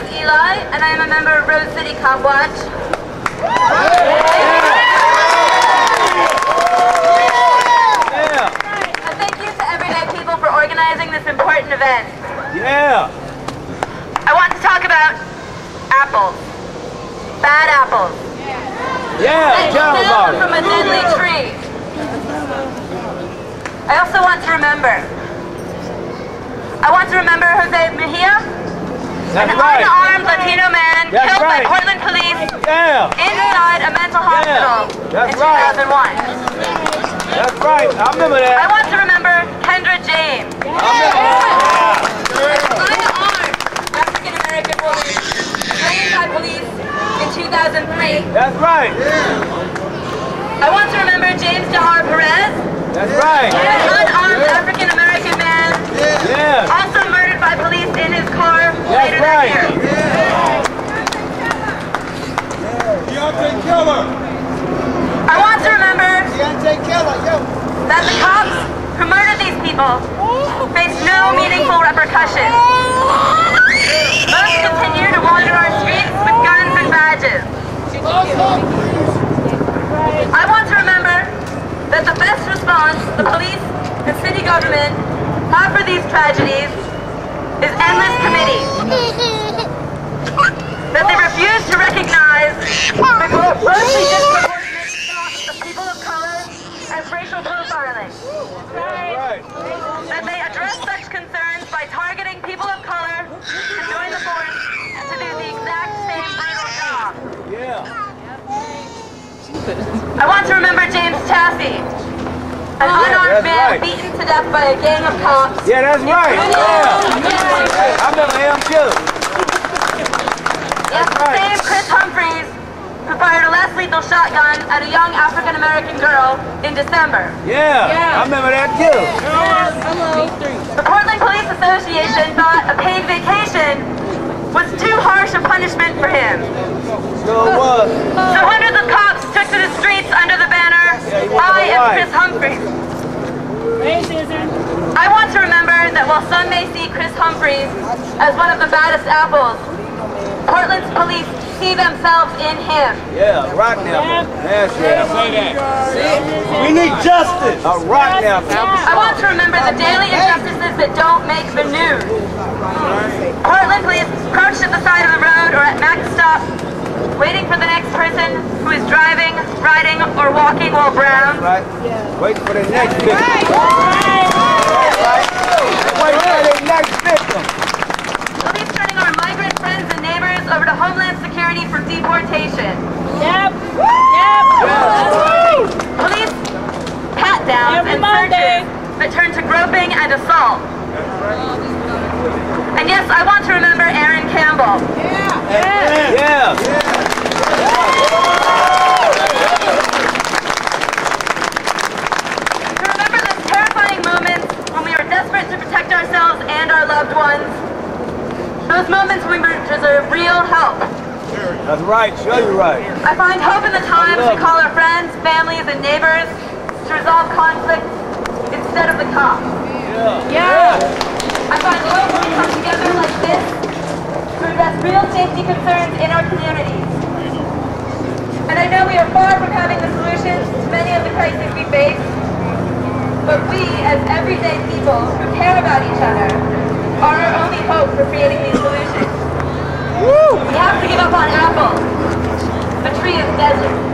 is Eli, and I am a member of Rose City Cop Watch. And thank you to everyday people for organizing this important event. Yeah. I want to talk about apples. Bad apples. Yeah, tell about it. From a deadly tree. I also want to remember. I want to remember Jose Mejia, an unarmed Latino man killed by Portland police inside a mental hospital in 2001. That's right, I remember that. I want to remember Kendra James, an unarmed African-American woman killed by police in 2003. That's right. I want to remember James Jahar Perez. That's right. An unarmed African-American man, also murdered by police in his car later that year. I want to remember that the cops who murdered these people face no meaningful repercussions. Most continue to wander our streets with guns and badges. I want to remember that the best response the police and city government have for these tragedies is endless committees. That they refuse to recognize the grossly disproportionate of people of color as racial profiling. That they address such concerns by targeting people of color to join the force to do the exact same brutal job. I want to remember James Chaffee, an unarmed man beaten to death by a gang of cops. Yeah, that's right. I remember him too. Yes, the same Chris Humphreys who fired a less lethal shotgun at a young African-American girl in December. I remember that too. The Portland Police Association thought a paid vacation was too harsh a punishment for him. Sure was. So hundreds of cops took to the streets under the banner, I am Chris Humphreys. I want to remember that while some may see Chris Humphreys as one of the baddest apples, Portland's police see themselves in him. Yeah, rock now. That's right. Say that. We need justice. A rock now. I want to remember the daily injustices that don't make the news. Portland police crouched at the side of the road or at Max stop, waiting for the next person who is driving, riding, or walking while brown. Waiting for the next victim. Waiting for the next victim. Police turning our migrant friends and neighbors over to Homeland Security for deportation. Police pat-downs and searches that turn to groping and assault. And yes, I want to remember Aaron Cambell. To remember those terrifying moments when we were desperate to protect ourselves and our loved ones. Those moments when we deserve real help. That's right, sure you're right. I find hope in the times we call our friends, families, and neighbors to resolve conflict instead of the cops. I find hope when we come together like this to address real safety concerns in our communities. And I know we are far from having the solutions to many of the crises we face, but we, as everyday people who care about each other, are our only hope for creating these solutions. We have to give up on apples, the tree of desert.